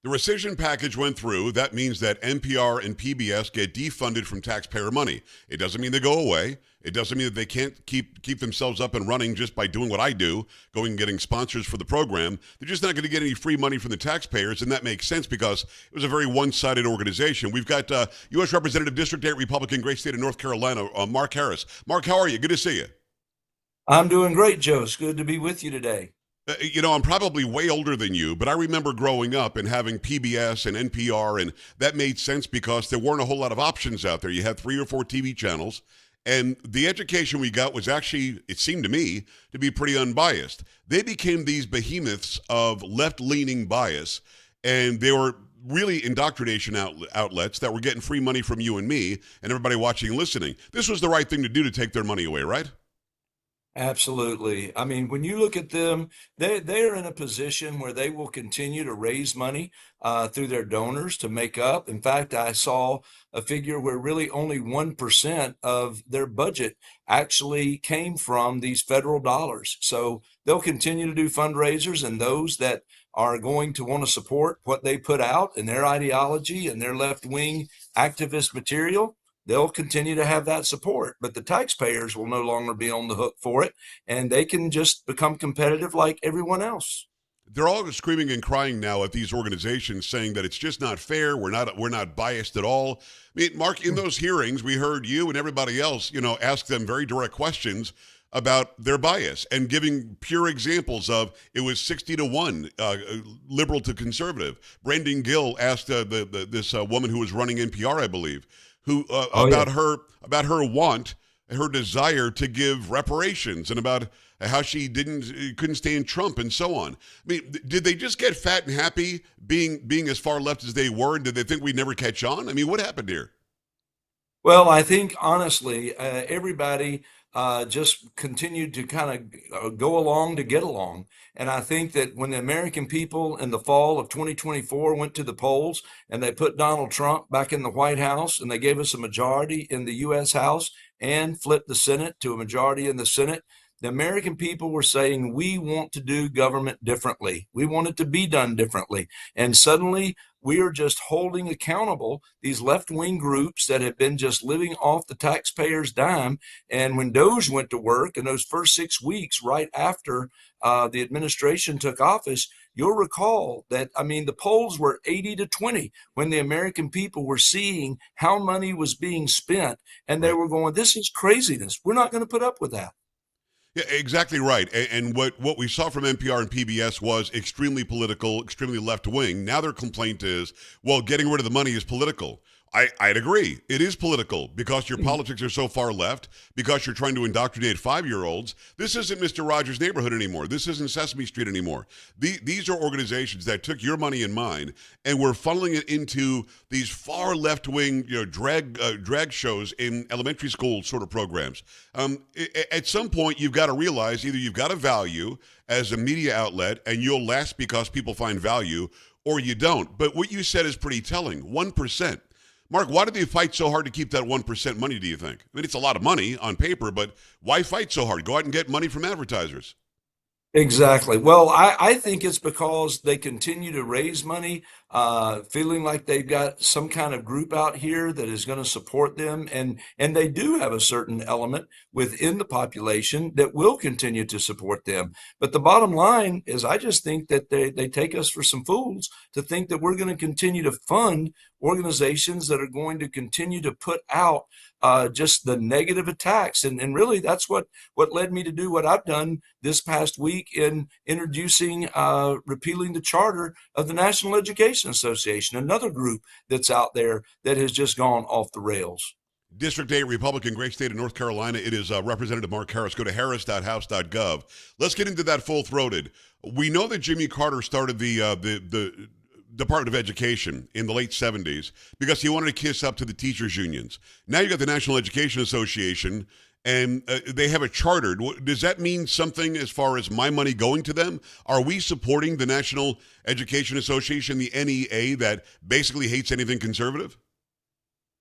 The rescission package went through. That means that NPR and PBS get defunded from taxpayer money. It doesn't mean they go away. It doesn't mean that they can't keep themselves up and running just by doing what I do, going and getting sponsors for the program. They're just not going to get any free money from the taxpayers, and that makes sense because it was a very one-sided organization. We've got U.S. Representative District 8 Republican, great state of North Carolina, Mark Harris. Mark, how are you? Good to see you. I'm doing great, Joe. It's good to be with you today. I'm probably way older than you, but I remember growing up and having PBS and NPR, and that made sense because there weren't a whole lot of options out there. You had 3 or 4 TV channels, and the education we got was actually, it seemed to me, to be pretty unbiased. They became these behemoths of left-leaning bias, and they were really indoctrination outlets that were getting free money from you and me and everybody watching and listening. This was the right thing to do to take their money away, right? Absolutely. I mean, when you look at them, they're in a position where they will continue to raise money through their donors to make up. In fact, I saw a figure where really only 1% of their budget actually came from these federal dollars. So they'll continue to do fundraisers, and those that are going to want to support what they put out and their ideology and their left wing activist material, they'll continue to have that support, but the taxpayers will no longer be on the hook for it, and they can just become competitive like everyone else. They're all screaming and crying now at these organizations, saying that it's just not fair. We're not biased at all. I mean, Mark, in those hearings, we heard you and everybody else, ask them very direct questions about their bias and giving pure examples of it was 60-1, liberal to conservative. Brendan Gill asked this woman who was running NPR, I believe, who Oh yeah. about her want, her desire to give reparations, and about how she couldn't stand Trump and so on. I mean, did they just get fat and happy being as far left as they were, and did they think we'd never catch on? I mean, what happened here? Well, I think honestly, everybody just continued to kind of go along to get along. And I think that when the American people in the fall of 2024 went to the polls and they put Donald Trump back in the White House and they gave us a majority in the U.S. House and flipped the Senate to a majority in the Senate, the American people were saying, we want to do government differently. We want it to be done differently. And suddenly, we are just holding accountable these left wing groups that have been just living off the taxpayers' dime. And when Doge went to work in those first 6 weeks, right after the administration took office, you'll recall that, I mean, the polls were 80-20 when the American people were seeing how money was being spent. And they Right. were going, this is craziness. We're not going to put up with that. Yeah, exactly right. And what we saw from NPR and PBS was extremely political, extremely left wing. Now their complaint is, well, getting rid of the money is political. I'd agree. It is political because your politics are so far left, because you're trying to indoctrinate 5-year-olds. This isn't Mr. Rogers' Neighborhood anymore. This isn't Sesame Street anymore. These are organizations that took your money and mine and were funneling it into these far left-wing drag shows in elementary school sort of programs. At some point, you've got to realize either you've got a value as a media outlet and you'll last because people find value, or you don't. But what you said is pretty telling. 1%. Mark, why did they fight so hard to keep that 1% money, do you think? I mean, it's a lot of money on paper, but why fight so hard? Go out and get money from advertisers. Exactly. Well, I think it's because they continue to raise money, feeling like they've got some kind of group out here that is going to support them, and they do have a certain element within the population that will continue to support them. But the bottom line is, I just think that they take us for some fools to think that we're going to continue to fund organizations that are going to continue to put out just the negative attacks, and really that's what led me to do what I've done this past week in introducing repealing the charter of the National Education Association, another group that's out there that has just gone off the rails. District 8 Republican, great state of North Carolina. It is Representative Mark Harris. Go to harris.house.gov. Let's get into that full-throated. We know that Jimmy Carter started the Department of Education in the late 70s because he wanted to kiss up to the teachers' unions. Now you got the National Education Association, and they have a charter. Does that mean something as far as my money going to them? Are we supporting the National Education Association, the NEA, that basically hates anything conservative?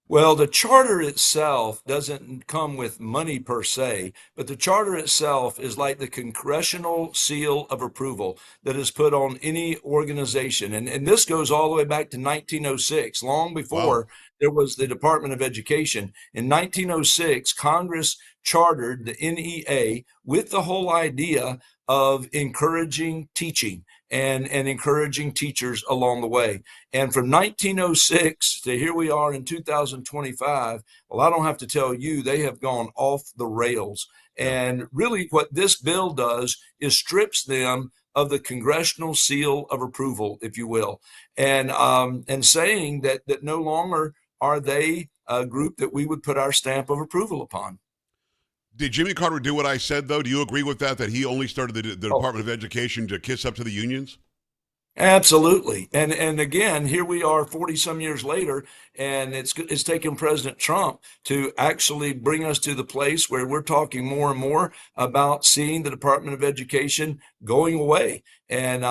Well, the charter itself doesn't come with money per se, but the charter itself is like the congressional seal of approval that is put on any organization. And this goes all the way back to 1906, long Wow. before there was the Department of Education. In 1906, Congress chartered the NEA with the whole idea of encouraging teaching and encouraging teachers along the way. And from 1906 to here we are in 2025, well, I don't have to tell you, they have gone off the rails. Yeah. And really, what this bill does is strips them of the congressional seal of approval, if you will, and saying that no longer are they a group that we would put our stamp of approval upon. Did Jimmy Carter do what I said, though? Do you agree with that, that he only started the Oh, Department of Education to kiss up to the unions? absolutely. And again, here we are 40 some years later, and it's taken President Trump to actually bring us to the place where we're talking more and more about seeing the Department of Education going away and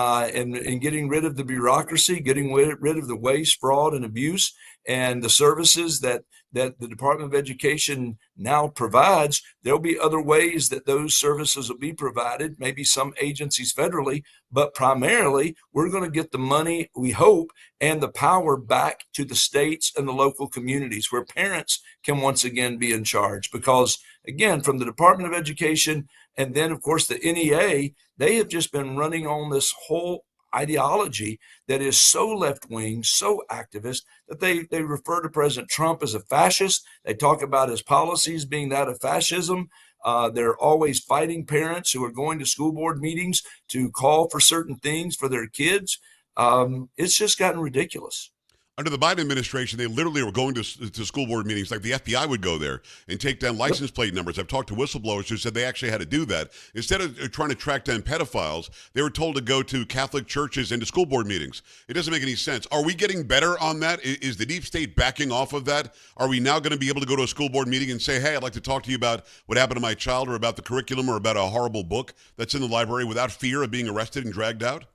getting rid of the bureaucracy, getting rid of the waste, fraud, and abuse, and the services that the Department of Education now provides. There'll be other ways that those services will be provided, maybe some agencies federally, but primarily we're going to get the money, we hope, and the power back to the states and the local communities where parents can once again be in charge. Because, again, from the Department of Education and then, of course, the NEA, they have just been running on this whole ideology that is so left wing, so activist, that they refer to President Trump as a fascist. They talk about his policies being that of fascism. They're always fighting parents who are going to school board meetings to call for certain things for their kids. It's just gotten ridiculous. Under the Biden administration, they literally were going to school board meetings. Like the FBI would go there and take down Yep. license plate numbers. I've talked to whistleblowers who said they actually had to do that. Instead of trying to track down pedophiles, they were told to go to Catholic churches and to school board meetings. It doesn't make any sense. Are we getting better on that? Is the deep state backing off of that? Are we now going to be able to go to a school board meeting and say, hey, I'd like to talk to you about what happened to my child or about the curriculum or about a horrible book that's in the library without fear of being arrested and dragged out?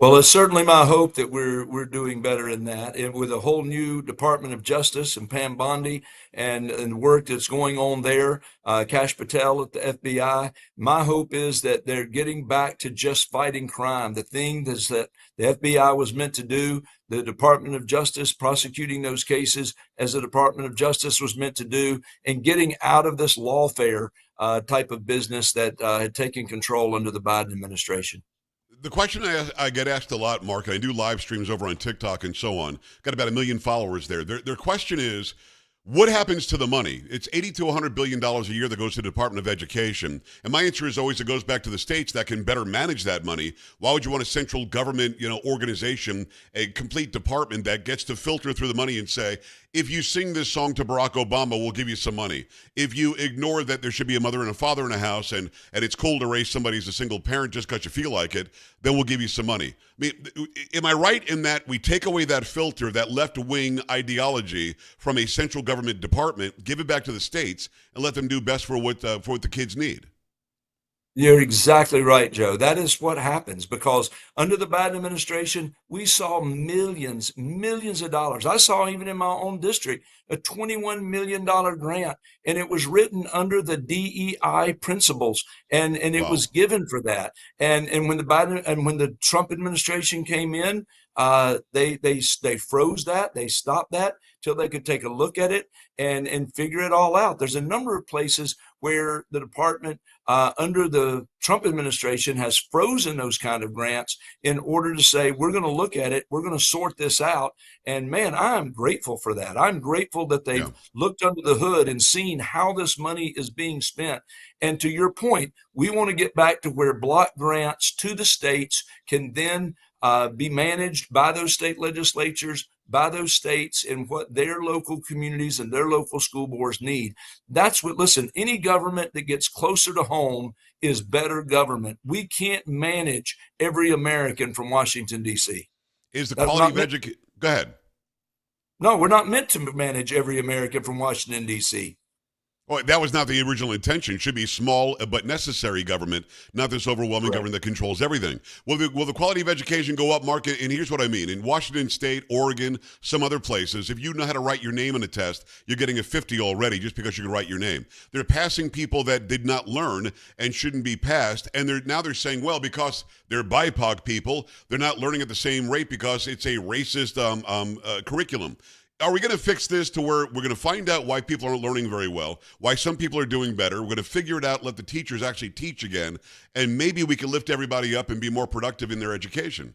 Well, it's certainly my hope that we're doing better in that, and with a whole new Department of Justice and Pam Bondi and work that's going on there, Kash Patel at the FBI. My hope is that they're getting back to just fighting crime, the thing that's that the FBI was meant to do, the Department of Justice prosecuting those cases as the Department of Justice was meant to do, and getting out of this lawfare type of business that had taken control under the Biden administration. The question I get asked a lot, Mark, and I do live streams over on TikTok and so on. Got about 1 million followers there. Their question is, what happens to the money? It's 80 to 100 billion dollars a year that goes to the Department of Education, and my answer is always it goes back to the states that can better manage that money. Why would you want a central government, organization, a complete department that gets to filter through the money and say, if you sing this song to Barack Obama, we'll give you some money. If you ignore that there should be a mother and a father in a house and it's cool to raise somebody as a single parent just because you feel like it, then we'll give you some money. I mean, am I right in that we take away that filter, that left wing ideology from a central government department, give it back to the states, and let them do best for what the kids need? You're exactly right, Joe. That is what happens because under the Biden administration, we saw millions, millions of dollars. I saw even in my own district a $21 million grant, and it was written under the DEI principles, and it was Wow. given for that. And when the Trump administration came in, they froze that, they stopped that till they could take a look at it and figure it all out. There's a number of places where the department under the Trump administration has frozen those kind of grants in order to say, we're going to look at it, we're going to sort this out. And man, I'm grateful for that. I'm grateful that they've Yeah. looked under the hood and seen how this money is being spent. And to your point, we want to get back to where block grants to the states can then be managed by those state legislatures, by those states, and what their local communities and their local school boards need. That's what, listen, any government that gets closer to home is better government. We can't manage every American from Washington, D.C. Is the That's quality not of meant. education? Go ahead. No, we're not meant to manage every American from Washington, D.C. Well, that was not the original intention. It should be small but necessary government, not this overwhelming Correct. government that controls everything. Will the quality of education go up, Mark? And here's what I mean. In Washington State, Oregon, some other places, if you know how to write your name on a test, you're getting a 50 already just because you can write your name. They're passing people that did not learn and shouldn't be passed. And they're saying, well, because they're BIPOC people, they're not learning at the same rate because it's a racist curriculum. Are we going to fix this to where we're going to find out why people aren't learning very well, why some people are doing better? We're going to figure it out, let the teachers actually teach again, and maybe we can lift everybody up and be more productive in their education.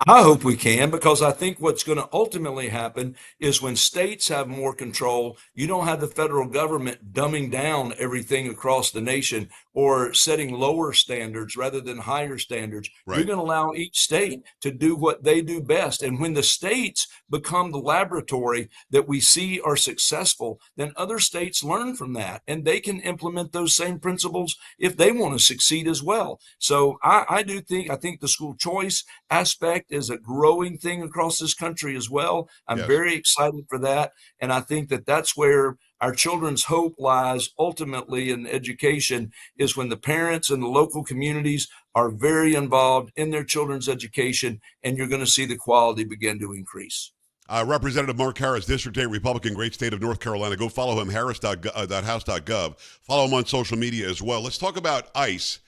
I hope we can, because I think what's going to ultimately happen is when states have more control, you don't have the federal government dumbing down everything across the nation or setting lower standards rather than higher standards. You're Right. going to allow each state to do what they do best. And when the states become the laboratory that we see are successful, then other states learn from that and they can implement those same principles if they want to succeed as well. So I think the school choice aspect is a growing thing across this country as well. I'm Yes. very excited for that. And I think that that's where our children's hope lies ultimately in education, is when the parents and the local communities are very involved in their children's education, and you're going to see the quality begin to increase. Representative Mark Harris, District 8 Republican, great state of North Carolina. Go follow him, harris.house.gov. Follow him on social media as well. Let's talk about ICE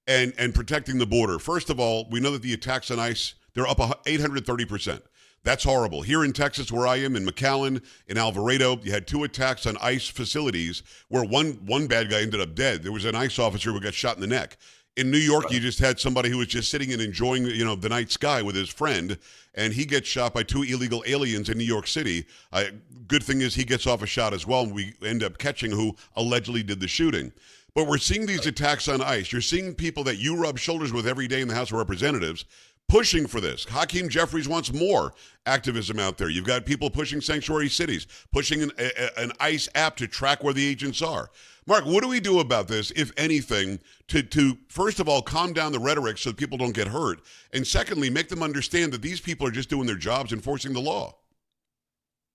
and protecting the border. First of all, we know that the attacks on ICE, they're up 830%. That's horrible. Here in Texas, where I am, in McAllen, in Alvarado, you had 2 attacks on ICE facilities where one bad guy ended up dead. There was an ICE officer who got shot in the neck. In New York, you just had somebody who was just sitting and enjoying, the night sky with his friend, and he gets shot by 2 illegal aliens in New York City. Good thing is he gets off a shot as well, and we end up catching who allegedly did the shooting. But we're seeing these attacks on ICE. You're seeing people that you rub shoulders with every day in the House of Representatives pushing for this. Hakeem Jeffries wants more activism out there. You've got people pushing sanctuary cities, pushing an ICE app to track where the agents are. Mark, what do we do about this, if anything, to first of all, calm down the rhetoric so that people don't get hurt, and secondly, make them understand that these people are just doing their jobs enforcing the law?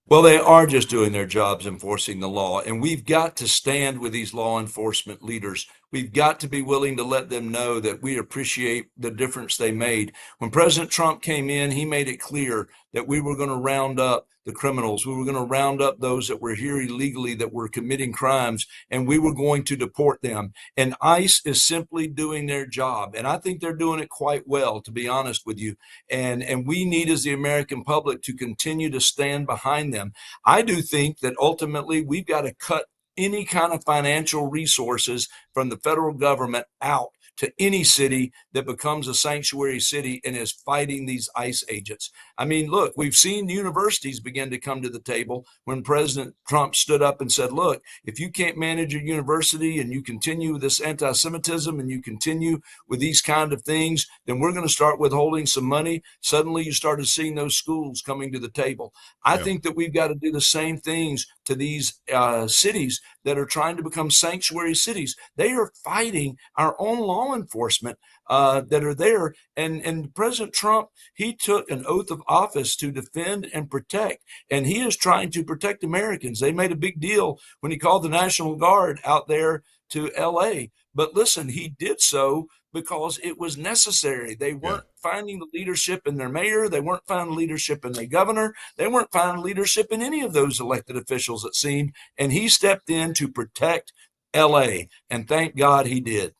Well, they are just doing their jobs enforcing the law. And we've got to stand with these law enforcement leaders. We've got to be willing to let them know that we appreciate the difference they made. When President Trump came in, he made it clear that we were going to round up the criminals. We were going to round up those that were here illegally, that were committing crimes, and we were going to deport them. And ICE is simply doing their job. And I think they're doing it quite well, to be honest with you. And we need, as the American public, to continue to stand behind them. I do think that ultimately we've got to cut any kind of financial resources from the federal government out to any city that becomes a sanctuary city and is fighting these ICE agents. I mean, look, we've seen universities begin to come to the table when President Trump stood up and said, look, if you can't manage your university and you continue with this anti-Semitism and you continue with these kind of things, then we're going to start withholding some money. Suddenly you started seeing those schools coming to the table. I Yeah. think that we've got to do the same things to these cities that are trying to become sanctuary cities. They are fighting our own law enforcement that are there. And President Trump, he took an oath of office to defend and protect, and he is trying to protect Americans. They made a big deal when he called the National Guard out there to LA. But listen, he did so because it was necessary. They Yeah. weren't finding the leadership in their mayor. They weren't finding leadership in their governor. They weren't finding leadership in any of those elected officials, it seemed. And he stepped in to protect LA. And thank God he did.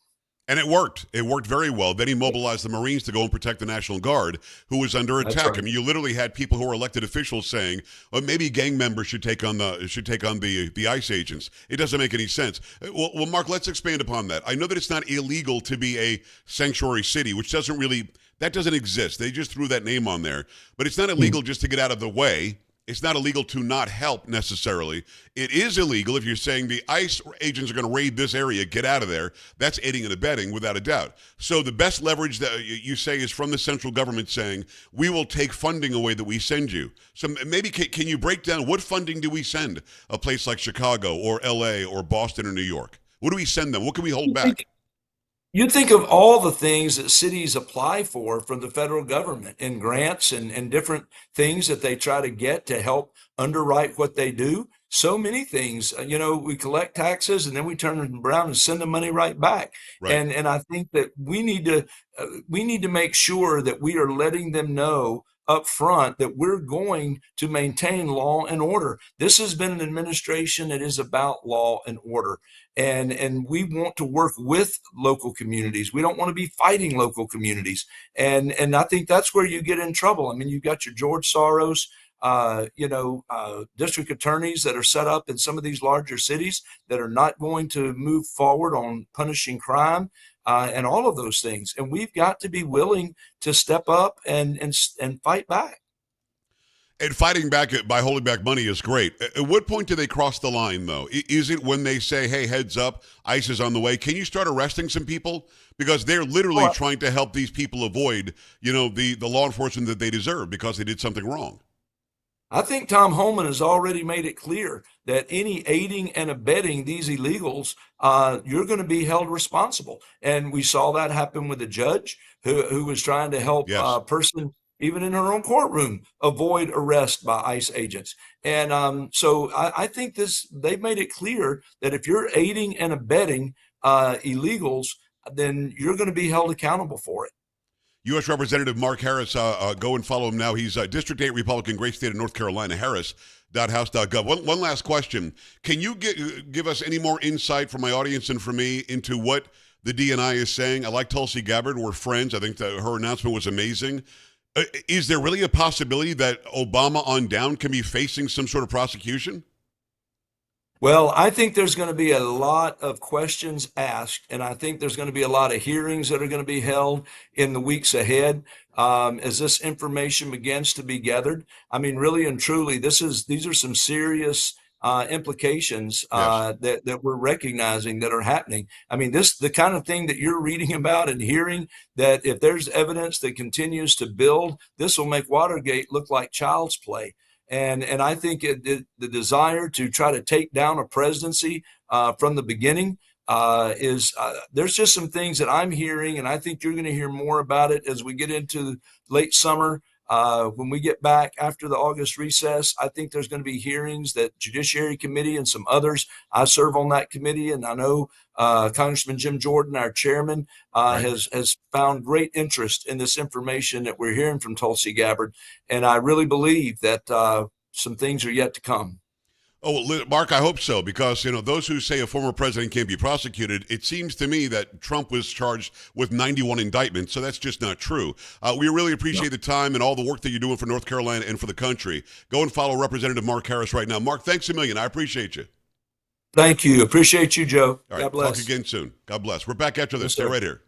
And it worked. It worked very well. Then he mobilized the Marines to go and protect the National Guard, who was under That's attack. I right. mean, you literally had people who were elected officials saying, "Well, maybe gang members should take on the ICE agents." It doesn't make any sense. Well, Mark, let's expand upon that. I know that it's not illegal to be a sanctuary city, which doesn't exist. They just threw that name on there, but it's not illegal just to get out of the way. It's not illegal to not help necessarily. It is illegal if you're saying the ICE agents are going to raid this area, get out of there. That's aiding and abetting without a doubt. So the best leverage that you say is from the central government saying, we will take funding away that we send you. So maybe can you break down what funding do we send a place like Chicago or LA or Boston or New York? What do we send them? What can we hold back? You think of all the things that cities apply for from the federal government and grants and different things that they try to get to help underwrite what they do. so many things. We collect taxes and then we turn them around and send the money right back. Right. And I think that we need to make sure that we are letting them know up front that we're going to maintain law and order. This has been an administration that is about law and order. And we want to work with local communities. We don't want to be fighting local communities. And I think that's where you get in trouble. I mean, you've got your George Soros, district attorneys that are set up in some of these larger cities that are not going to move forward on punishing crime, and all of those things. And we've got to be willing to step up and fight back. And fighting back by holding back money is great. At what point do they cross the line, though? Is it when they say, hey, heads up, ICE is on the way? Can you start arresting some people? Because they're literally Well, trying to help these people avoid, the law enforcement that they deserve because they did something wrong. I think Tom Homan has already made it clear that any aiding and abetting these illegals, you're going to be held responsible. And we saw that happen with a judge who was trying to help Yes. a person, even in her own courtroom, avoid arrest by ICE agents. And so I think they've made it clear that if you're aiding and abetting illegals, then you're going to be held accountable for it. U.S. Representative Mark Harris, go and follow him now. He's District 8 Republican, great state of North Carolina, harris.house.gov. One last question. Can you give us any more insight from my audience and from me into what the DNI is saying? I like Tulsi Gabbard. We're friends. I think that her announcement was amazing. Is there really a possibility that Obama on down can be facing some sort of prosecution? Well, I think there's going to be a lot of questions asked, and I think there's going to be a lot of hearings that are going to be held in the weeks ahead, as this information begins to be gathered. I mean, really and truly, these are some serious implications Yes. that we're recognizing that are happening. I mean, the kind of thing that you're reading about and hearing, that if there's evidence that continues to build, this will make Watergate look like child's play. And I think the desire to try to take down a presidency from the beginning is there's just some things that I'm hearing, and I think you're going to hear more about it as we get into late summer. When we get back after the August recess, I think there's going to be hearings that Judiciary Committee and some others. I serve on that committee, and I know Congressman Jim Jordan, our chairman, Right. has found great interest in this information that we're hearing from Tulsi Gabbard, and I really believe that some things are yet to come. Oh, well, Mark, I hope so, because, those who say a former president can't be prosecuted, it seems to me that Trump was charged with 91 indictments, so that's just not true. We really appreciate the time and all the work that you're doing for North Carolina and for the country. Go and follow Representative Mark Harris right now. Mark, thanks a million. I appreciate you. Thank you. Appreciate you, Joe. All right, God talk bless. again soon. God bless. We're back after this. Yes, Stay sir. right here.